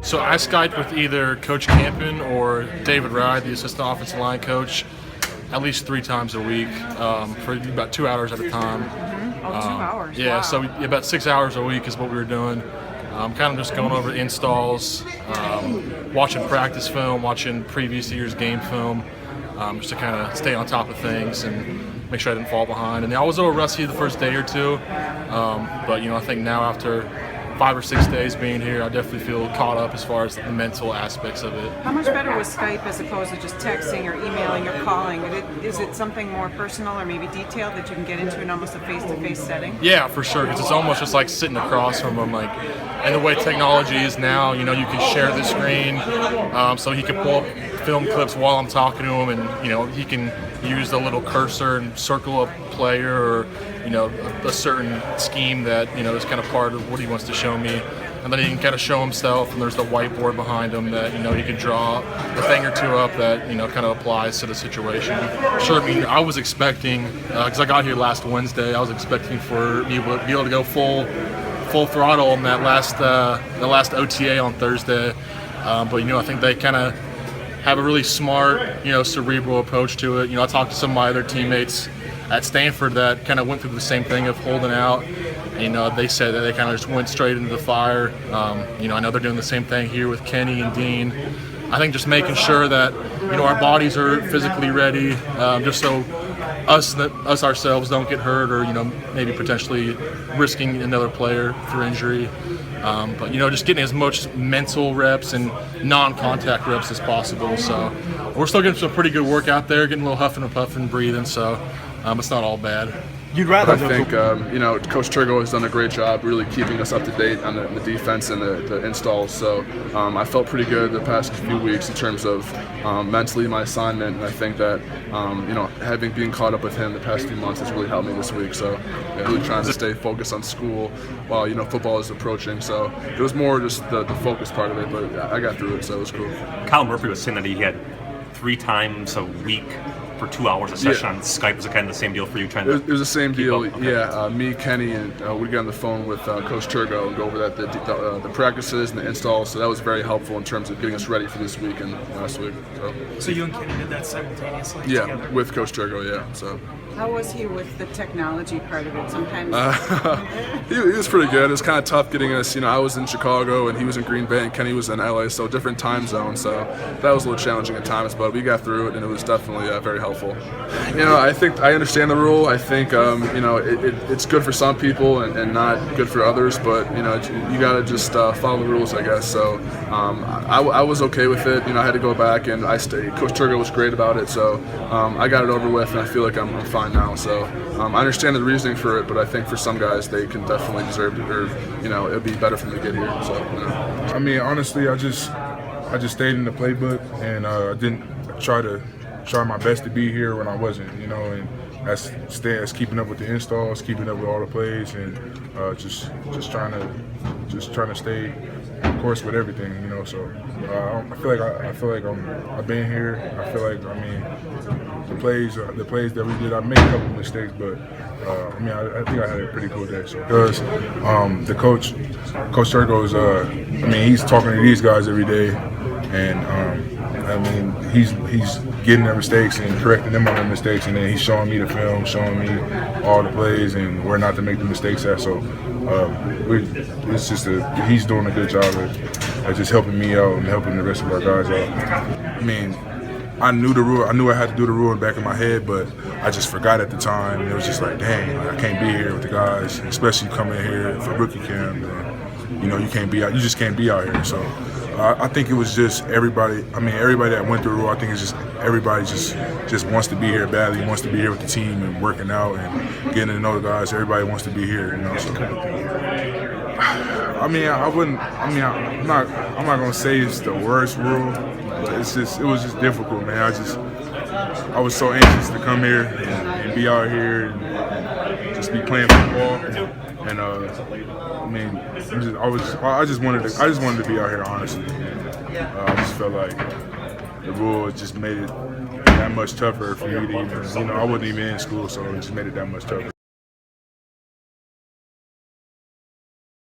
So I Skyped with either Coach Campen or David Rye, the assistant offensive line coach, at least 3 times a week for about 2 hours at a time. Oh, 2 hours. Yeah, wow. so about 6 hours a week is what we were doing. Kind of just going over installs, watching practice film, watching previous year's game film, just to kind of stay on top of things and make sure I didn't fall behind. And I was a little rusty the first day or two, but I think now after 5 or 6 days being here, I definitely feel caught up as far as the mental aspects of it. How much better was Skype as opposed to just texting or emailing or calling? Is it something more personal or maybe detailed that you can get into in almost a face-to-face setting? Yeah, for sure, because it's almost just like sitting across from him. And the way technology is now, you can share the screen, so he can pull up film clips while I'm talking to him, and he can use the little cursor and circle a player or a certain scheme that is kind of part of what he wants to show me, and then he can kind of show himself, and there's the whiteboard behind him that he can draw a thing or two up that kind of applies to the situation. Sure, I was expecting, because I got here last Wednesday, I was expecting for me to be able to go full throttle on that the last OTA on Thursday, but I think they kind of have a really smart cerebral approach to it. I talked to some of my other teammates at Stanford that kind of went through the same thing of holding out. They said that they kind of just went straight into the fire. I know they're doing the same thing here with Kenny and Dean. I think just making sure that our bodies are physically ready, just so us ourselves don't get hurt or maybe potentially risking another player through injury. But just getting as much mental reps and non-contact reps as possible. So we're still getting some pretty good work out there, getting a little huffing and puffing, breathing. So it's not all bad. You'd rather. I think Coach Turgo has done a great job really keeping us up to date on the defense and the installs. So I felt pretty good the past few weeks in terms of mentally my assignment, and I think that having been caught up with him the past few months has really helped me this week. So really trying to stay focused on school while football is approaching. So it was more just the focus part of it, but I got through it, so it was cool. Kyle Murphy was saying that he had 3 times a week for 2 hours a session on Skype. Was it kind of the same deal for you? It was the same deal. Okay. Yeah, me, Kenny, and we got on the phone with Coach Turgo and go over the practices and the installs. So that was very helpful in terms of getting us ready for this week and last week. So you and Kenny did that simultaneously? Yeah, together? With Coach Turgo. Yeah. So. How was he with the technology part of it? Sometimes he was pretty good. It was kind of tough getting us. I was in Chicago and he was in Green Bay and Kenny was in LA, so different time zones. So that was a little challenging at times, but we got through it and it was definitely very helpful. I think I understand the rule. I think it's good for some people and not good for others, but you got to just follow the rules, I guess. So I was okay with it. I had to go back and I stayed. Coach Turgo was great about it, so I got it over with and I feel like I'm fine now. So I understand the reasoning for it, but I think for some guys they can definitely deserve it, or it'd be better for them to get here. So honestly, I just stayed in the playbook and I didn't try my best to be here when I wasn't, and that's keeping up with the installs, keeping up with all the plays, and just trying to stay of course with everything, So I feel like I've been here. I feel like the plays that we did, I made a couple mistakes, but I think I had a pretty cool day. So because the Coach Turgo is, he's talking to these guys every day, and he's getting their mistakes and correcting them on their mistakes, and then he's showing me the film, showing me all the plays and where not to make the mistakes at. So he's doing a good job at just helping me out and helping the rest of our guys out. I knew the rule. I knew I had to do the rule in the back of my head, but I just forgot at the time. And it was just like, dang, I can't be here with the guys, especially coming here for rookie camp. And, you can't be out. You just can't be out here. So I think it was just everybody. Everybody that went through the rule. I think it's just everybody just wants to be here badly. Wants to be here with the team and working out and getting to know the guys. Everybody wants to be here. So. I wouldn't. I'm not gonna say it's the worst rule, but it was just difficult, man. I was so anxious to come here and be out here and just be playing football. And I just wanted to be out here, honestly. I just felt like the rule just made it that much tougher for me to even. I wasn't even in school, so it just made it that much tougher.